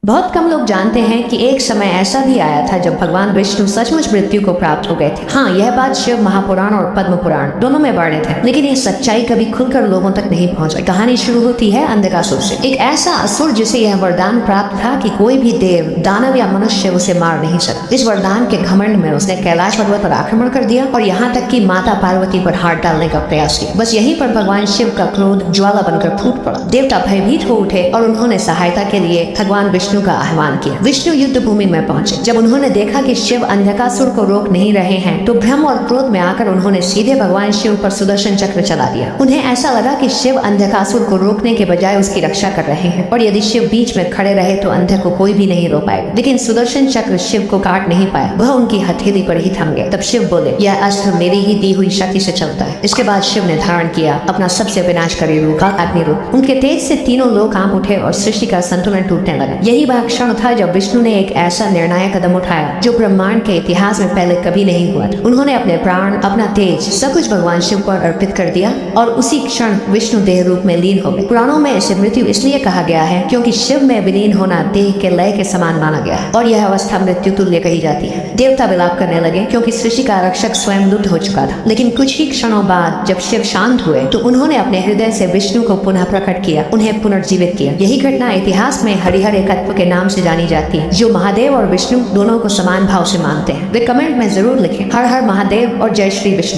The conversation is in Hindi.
बहुत कम लोग जानते हैं कि एक समय ऐसा भी आया था जब भगवान विष्णु सचमुच मृत्यु को प्राप्त हो गए थे। हाँ, यह बात शिव महापुराण और पद्म पुराण दोनों में वर्णित है, लेकिन ये सच्चाई कभी खुलकर लोगों तक नहीं पहुंची। कहानी शुरू होती है अंधकासुर से, एक ऐसा असुर जिसे यह वरदान प्राप्त था कि कोई भी देव, दानव या मनुष्य उसे मार नहीं सकता। इस वरदान के घमंड में उसने कैलाश पर्वत पर आक्रमण कर दिया और यहाँ तक कि माता पार्वती पर हाथ डालने का प्रयास किया। बस यहीं पर भगवान शिव का क्रोध ज्वाला बनकर फूट पड़ा। देवता भयभीत हो उठे और उन्होंने सहायता के लिए भगवान विष्णु का आह्वान किया। विष्णु युद्ध भूमि में पहुंचे। जब उन्होंने देखा कि शिव अंधकासुर को रोक नहीं रहे हैं, तो भ्रम और क्रोध में आकर उन्होंने सीधे भगवान शिव पर सुदर्शन चक्र चला दिया। उन्हें ऐसा लगा कि शिव अंधकासुर को रोकने के बजाय उसकी रक्षा कर रहे हैं और यदि शिव बीच में खड़े रहे तो अंधे को कोई भी नहीं रोक पाएगा। लेकिन सुदर्शन चक्र शिव को काट नहीं पाया, वह उनकी हथेली पर ही थम गया। तब शिव बोले, यह अस्त्र मेरी ही दी हुई शक्ति से चलता है। इसके बाद शिव ने धारण किया अपना सबसे विनाशकारी रूप, अग्नि रूप। उनके तेज से तीनों लोग कांप उठे और सृष्टि का संतुलन टूटने लगा। यही वह क्षण था जब विष्णु ने एक ऐसा निर्णायक कदम उठाया जो ब्रह्मांड के इतिहास में पहले कभी नहीं हुआ था। उन्होंने अपने प्राण, अपना तेज, सब कुछ भगवान शिव पर अर्पित कर दिया और उसी क्षण विष्णु देह रूप में लीन हो गए। पुराणों में इसे मृत्यु इसलिए कहा गया है क्योंकि शिव में विलीन होना देह के लय के समान माना गया है और यह अवस्था मृत्यु तुल्य कही जाती है। देवता विलाप करने लगे क्योंकि सृष्टि का रक्षक स्वयं लुप्त हो चुका था। लेकिन कुछ ही क्षणों बाद जब शिव शांत हुए तो उन्होंने अपने हृदय से विष्णु को पुनः प्रकट किया, उन्हें पुनर्जीवित किया। यही घटना इतिहास में हरिहर एकत्व के नाम से जानी जाती है, जो महादेव और विष्णु दोनों को समान भाव से मानते हैं। वे कमेंट में जरूर लिखें, हर हर महादेव और जय श्री विष्णु।